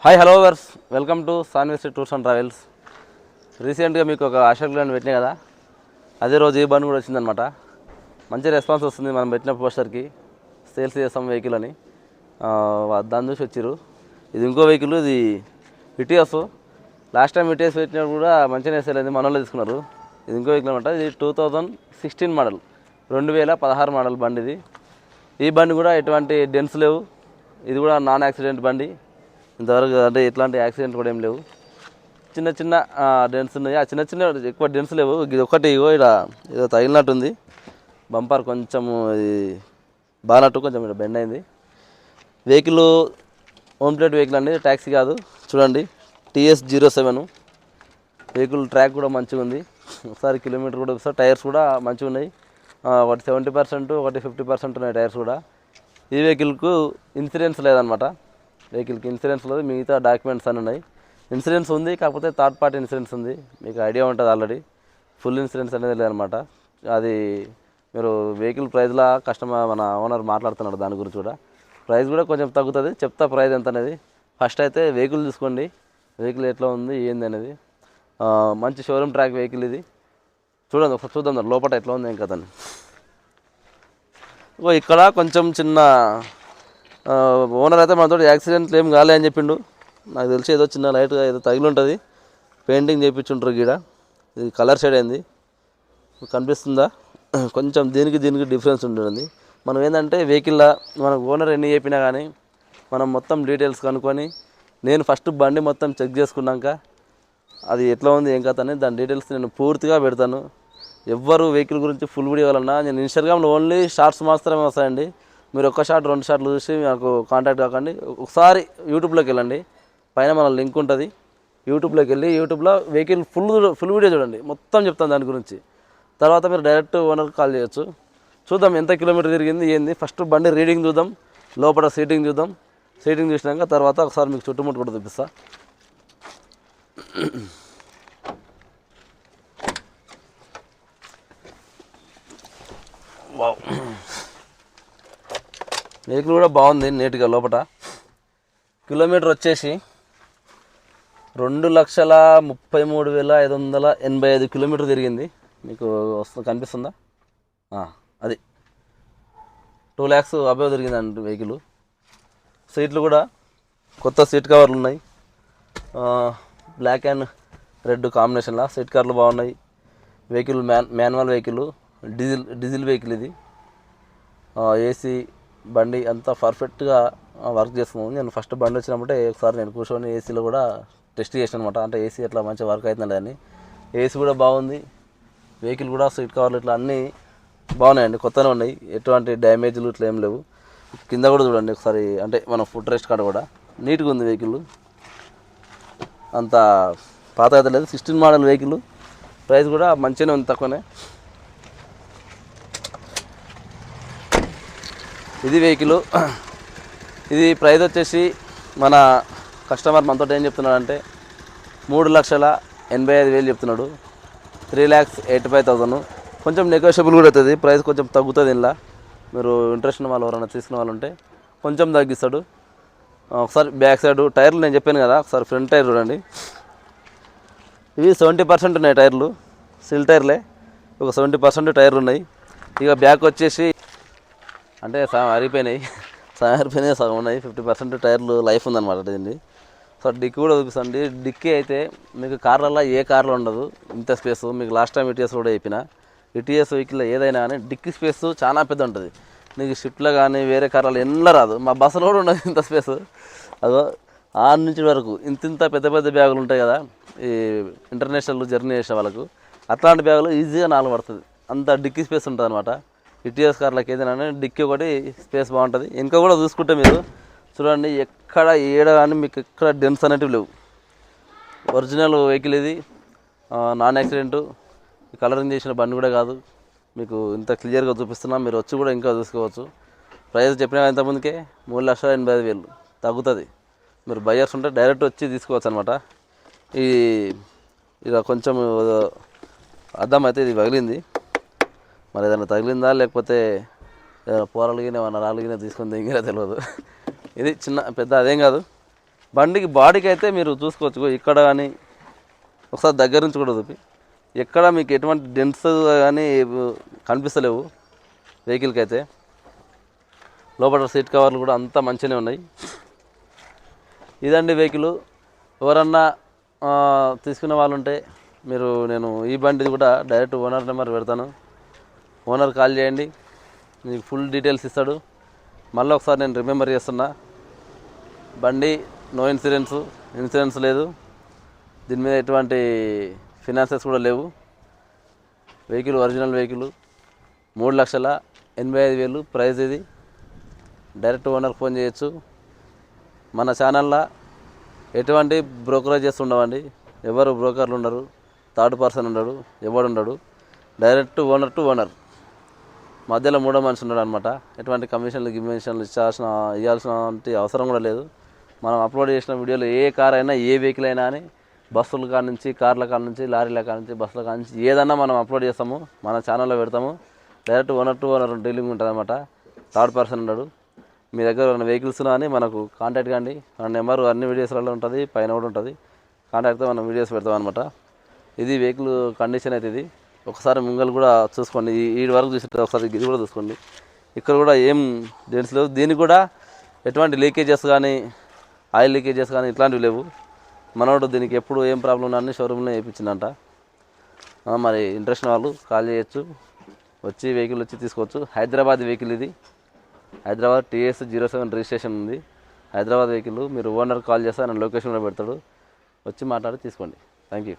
Hi hello viewers welcome to Sanvisti tours and travels. రీసెంట్గా మీకు ఒక అశోక్ ల్యాండ్ పెట్టినా కదా, అదే రోజు ఈ బండి కూడా వచ్చిందనమాట. మంచి రెస్పాన్స్ వస్తుంది మనం పెట్టిన పోస్టర్కి. సేల్స్ చేస్తాం వెహికల్ అని దాన్ని చూసి వచ్చారు. ఇది ఇంకో వెహికల్, ఇది ఇటిఎస్. లాస్ట్ టైం ఇటిఎస్ పెట్టినప్పుడు కూడా మంచిగా సేల్ అయింది, మన వాళ్ళు తీసుకున్నారు. ఇది ఇంకో వెహికల్ అనమాట. ఇది 2016 మోడల్, 2016 మోడల్ బండి ఇది. ఈ బండి కూడా ఎటువంటి డెన్స్ లేవు. ఇది కూడా నాన్ యాక్సిడెంట్ బండి. ఇంతవరకు అంటే ఎట్లాంటి యాక్సిడెంట్ కూడా ఏం లేవు. చిన్న చిన్న డెన్స్ ఉన్నాయి. ఆ చిన్న చిన్న ఎక్కువ డెన్స్ లేవు. ఇది ఒకటి ఇక్కడ ఏదో తగిలినట్టుంది. బంపర్ కొంచెము ఇది బానట్టు కొంచెం ఇక్కడ బెండ్ అయింది. వెహికల్ హోమ్ ప్లేట్ వెహికల్ అండి, ట్యాక్సీ కాదు. చూడండి, TS07 వెహికల్. ట్రాక్ కూడా మంచిగా ఉంది. ఒకసారి కిలోమీటర్ కూడా ఒకసారి. టైర్స్ కూడా మంచిగా ఉన్నాయి. ఒకటి 70%, ఒకటి 50% ఉన్నాయి టైర్స్ కూడా. ఈ వెహికల్కు ఇన్సూరెన్స్ లేదనమాట. వెహికల్కి ఇన్సూరెన్స్ లేదు, మిగతా డాక్యుమెంట్స్ అన్నీ ఉన్నాయి. ఇన్సూరెన్స్ ఉంది, కాకపోతే థర్డ్ పార్టీ ఇన్సూరెన్స్ ఉంది. మీకు ఐడియా ఉంటుంది ఆల్రెడీ. ఫుల్ ఇన్సూరెన్స్ అనేది లేదనమాట. అది మీరు వెహికల్ ప్రైస్లా మన ఓనర్ మాట్లాడుతున్నాడు. దాని గురించి కూడా ప్రైస్ కూడా కొంచెం తగ్గుతుంది. చెప్తా ప్రైస్ ఎంత అనేది. ఫస్ట్ అయితే వెహికల్ చూసుకోండి, వెహికల్ ఎట్లా ఉంది ఏంది అనేది. మంచి షోరూమ్ ట్రాక్ వెహికల్ ఇది. చూడండి ఒకసారి చూద్దాం లోపల ఎట్లా ఉంది ఏం కదని. ఇక్కడ కొంచెం చిన్న ఓనర్ అయితే మనతో యాక్సిడెంట్లు ఏం కాలే అని చెప్పిండు. నాకు తెలిసి ఏదో చిన్న లైట్గా ఏదో తగిలి ఉంటుంది. పెయింటింగ్ చేయించుంటారు గీడ. ఇది కలర్ షేడ్ అయింది, కనిపిస్తుందా? కొంచెం దీనికి డిఫరెన్స్ ఉంటుంది. మనం ఏంటంటే వెహికల్లో మనకు ఓనర్ ఎన్ని చెప్పినా కానీ మనం మొత్తం డీటెయిల్స్ కనుక్కొని, నేను ఫస్ట్ బండి మొత్తం చెక్ చేసుకున్నాక అది ఎట్లా ఉంది ఏం కథ అని దాని డీటెయిల్స్ నేను పూర్తిగా పెడతాను. ఎవ్వరు వెహికల్ గురించి ఫుల్ వీడియో కావాలన్నా నేను ఇన్స్టాగ్రామ్లో ఓన్లీ షార్ట్స్ మాత్రమే వస్తాయండి. మీరు ఒక్క షాట్ 2 షాట్లు చూసి నాకు కాంటాక్ట్ కాకండి. ఒకసారి యూట్యూబ్లోకి వెళ్ళండి, పైన మన లింక్ ఉంటుంది. యూట్యూబ్లోకి వెళ్ళి యూట్యూబ్లో వెహికల్ ఫుల్ వీడియో చూడండి, మొత్తం చెప్తాను దాని గురించి. తర్వాత మీరు డైరెక్ట్ ఓనర్కి కాల్ చేయొచ్చు. చూద్దాం ఎంత కిలోమీటర్ తిరిగింది ఏంది. ఫస్ట్ బండి రీడింగ్ చూద్దాం, లోపల సీటింగ్ చూద్దాం. సీటింగ్ చూసినాక తర్వాత ఒకసారి మీకు చుట్టుముట్టు కూడా చూపిస్తా. వావ్, వెహికల్ కూడా బాగుంది నీట్గా. లోపల కిలోమీటర్ వచ్చేసి 2,33,585 కిలోమీటర్ తిరిగింది. మీకు కనిపిస్తుందా? అది 2 lakhs అబవ్ తిరిగిందండి వెహికల్. సీట్లు కూడా కొత్త సీట్ కవర్లు ఉన్నాయి. బ్లాక్ అండ్ రెడ్ కాంబినేషన్లో సీట్ కవర్లు బాగున్నాయి. Vehicle manual vehicle, diesel vehicle ఇది. ఏసీ బండి అంతా పర్ఫెక్ట్గా వర్క్ చేస్తున్నాము. నేను ఫస్ట్ బండి వచ్చినప్పుడే ఒకసారి నేను కూర్చొని ఏసీలో కూడా టెస్ట్ చేసాను అనమాట. అంటే ఏసీ ఎట్లా మంచిగా వర్క్ అవుతుందండి అని. ఏసీ కూడా బాగుంది. వెహికల్ కూడా సీట్ కవర్లు ఇట్లా అన్నీ బాగున్నాయండి, కొత్తనే ఉన్నాయి. ఎటువంటి డ్యామేజ్లు ఇట్లా ఏం లేవు. కింద కూడా చూడండి ఒకసారి, అంటే మన ఫుట్ రెస్ట్ కాడ కూడా నీట్గా ఉంది వెహికల్. అంత పాత అయితే లేదు. 16 మోడల్ వెహికల్. ప్రైస్ కూడా మంచిగానే ఉంది, తక్కువనే. ఇది వెహికల్. ఇది ప్రైస్ వచ్చేసి మన కస్టమర్ మనతో ఏం చెప్తున్నాడంటే 3,85,000 చెప్తున్నాడు. 3,85,000. కొంచెం నెగోషియబుల్ కూడా అవుతుంది, ప్రైస్ కొంచెం తగ్గుతుంది. ఇలా మీరు ఇంట్రెస్ట్ ఉన్న వాళ్ళు ఎవరైనా తీసుకునే వాళ్ళు ఉంటే కొంచెం తగ్గిస్తాడు. ఒకసారి బ్యాక్ సైడ్ టైర్లు నేను చెప్పాను కదా, ఒకసారి ఫ్రంట్ టైర్ చూడండి. ఇవి 70% ఉన్నాయి టైర్లు, సిల్ టైర్లే. ఒక 70% టైర్లు ఉన్నాయి. ఇక బ్యాక్ వచ్చేసి అంటే సగం అరిగిపోయినాయి, సగం ఉన్నాయి. 50% టైర్లు లైఫ్ ఉందన్నమాట దీన్ని. సో డిక్కీ కూడా చూపిస్తుంది. డిక్కీ అయితే మీకు కార్లలో ఏ కార్లో ఉండదు ఇంత స్పేస్. మీకు లాస్ట్ టైం ఇటీఎస్ కూడా చెప్పిన, ఇటీఎస్ వెహికల్లో ఏదైనా కానీ డిక్కీ స్పేస్ చాలా పెద్ద ఉంటుంది. నీకు షిఫ్ట్లో కానీ వేరే కార్లలో ఎన్నో రాదు. మా బస్సులో కూడా ఉండదు ఇంత స్పేస్. అదో 6 నుంచి వరకు ఇంత పెద్ద పెద్ద బ్యాగులు ఉంటాయి కదా, ఈ ఇంటర్నేషనల్ జర్నీ చేసే వాళ్ళకు. అట్లాంటి బ్యాగులు ఈజీగా 4 పడుతుంది, అంత డిక్కీ స్పేస్ ఉంటుంది అనమాట. ఇటీఎస్ కార్లకు ఏదైనా డిక్కీ ఒకటి స్పేస్ బాగుంటుంది. ఇంకా కూడా చూసుకుంటే మీరు చూడండి, ఎక్కడ ఏడ కానీ మీకు ఎక్కడ డెన్స్ అనేటివి లేవు. ఒరిజినల్ వెహికల్ ఇది, నాన్ యాక్సిడెంటు. కలరింగ్ చేసిన బండి కూడా కాదు. మీకు ఇంత క్లియర్గా చూపిస్తున్నా, మీరు వచ్చి కూడా ఇంకా చూసుకోవచ్చు. ప్రైస్ చెప్పిన ఇంతకుముందుకే 3,85,000 తగ్గుతుంది. మీరు బయర్స్ ఉంటే డైరెక్ట్ వచ్చి తీసుకోవచ్చు అనమాట. ఈ ఇక కొంచెం అద్దం అయితే ఇది పగిలింది. మరి ఏదైనా తగిలిందా లేకపోతే పోరాలుగిన ఏమన్నా రాళ్ళగిన తీసుకొని దిగినా తెలియదు. ఇది చిన్న పెద్ద అదేం కాదు. బండికి బాడీకి అయితే మీరు చూసుకోవచ్చు ఇక్కడ కానీ ఒకసారి దగ్గర నుంచి కూడా చూపి ఎక్కడ మీకు ఎటువంటి డెన్స్ కానీ కనిపిస్తలేవు వెహికల్కి అయితే. లోపల సీట్ కవర్లు కూడా అంతా మంచిగానే ఉన్నాయి. ఇదండి వెహికల్. ఎవరన్నా తీసుకునే వాళ్ళు ఉంటే నేను ఈ బండిది కూడా డైరెక్ట్ ఓనర్ నెంబర్ పెడతాను, ఓనర్ కాల్ చేయండి, మీకు ఫుల్ డీటెయిల్స్ ఇస్తాడు. మళ్ళీ ఒకసారి నేను రిమెంబర్ చేస్తున్నా, బండి నో ఇన్సూరెన్స్ లేదు, దీని మీద ఎటువంటి ఫినాన్సెస్ కూడా లేవు. Vehicle original vehicle, 3,85,000 price. ఇది డైరెక్ట్ ఓనర్ ఫోన్ చేయొచ్చు. మన ఛానల్లో ఎటువంటి బ్రోకరేజెస్ ఉండవండి, ఎవరు బ్రోకర్లు ఉండరు, థర్డ్ పర్సన్ ఉండడు, ఎవడు డైరెక్ట్ ఓనర్ టు ఓనర్. మధ్యలో మూడో మనిషి ఉన్నాడు అనమాట. ఎటువంటి కమిషన్లు ఇవ్వాల్సిన అవసరం కూడా లేదు. మనం అప్లోడ్ చేసిన వీడియోలో ఏ కార్ అయినా ఏ వెహికల్ అయినా అని బస్సుల కాడ నుంచి, కార్ల కాడ నుంచి, లారీల కాడ నుంచి, బస్సుల కాడ నుంచి ఏదన్నా మనం అప్లోడ్ చేస్తాము, మన ఛానల్లో పెడతాము. Direct owner to owner dealing ఉంటుంది అనమాట. థర్డ్ పర్సన్ ఉన్నాడు. మీ దగ్గర ఉన్న వెహికల్స్ అని మనకు కాంటాక్ట్ కండి. మన నెంబర్ అన్ని వీడియోస్లలో ఉంటుంది, పైన కూడా ఉంటుంది. కాంటాక్ట్తో మనం వీడియోస్ పెడతాం అనమాట. ఇది వెహికల్ కండిషన్ అయితే. ఇది ఒకసారి ముంగలు కూడా చూసుకోండి, ఈ వరకు చూసి ఒకసారి ఇది కూడా చూసుకోండి. ఇక్కడ కూడా ఏం డెన్స్ లేవు. దీనికి కూడా ఎటువంటి లీకేజెస్ కానీ, ఆయిల్ లీకేజెస్ కానీ ఇట్లాంటివి లేవు. మనోడు దీనికి ఎప్పుడు ఏం ప్రాబ్లం ఉన్నా అన్ని షోరూమ్లో వేయించిందంట. మరి ఇంట్రెస్ట్ వాళ్ళు కాల్ చేయొచ్చు, వచ్చి వెహికల్ వచ్చి తీసుకోవచ్చు. హైదరాబాద్ వెహికల్ ఇది, హైదరాబాద్ TS07 రిజిస్ట్రేషన్ ఉంది. హైదరాబాద్ వెహికల్. మీరు ఓనర్ కాల్ చేస్తే ఆయన లొకేషన్ కూడా పెడతాడు, వచ్చి మాట్లాడి తీసుకోండి. Thank you.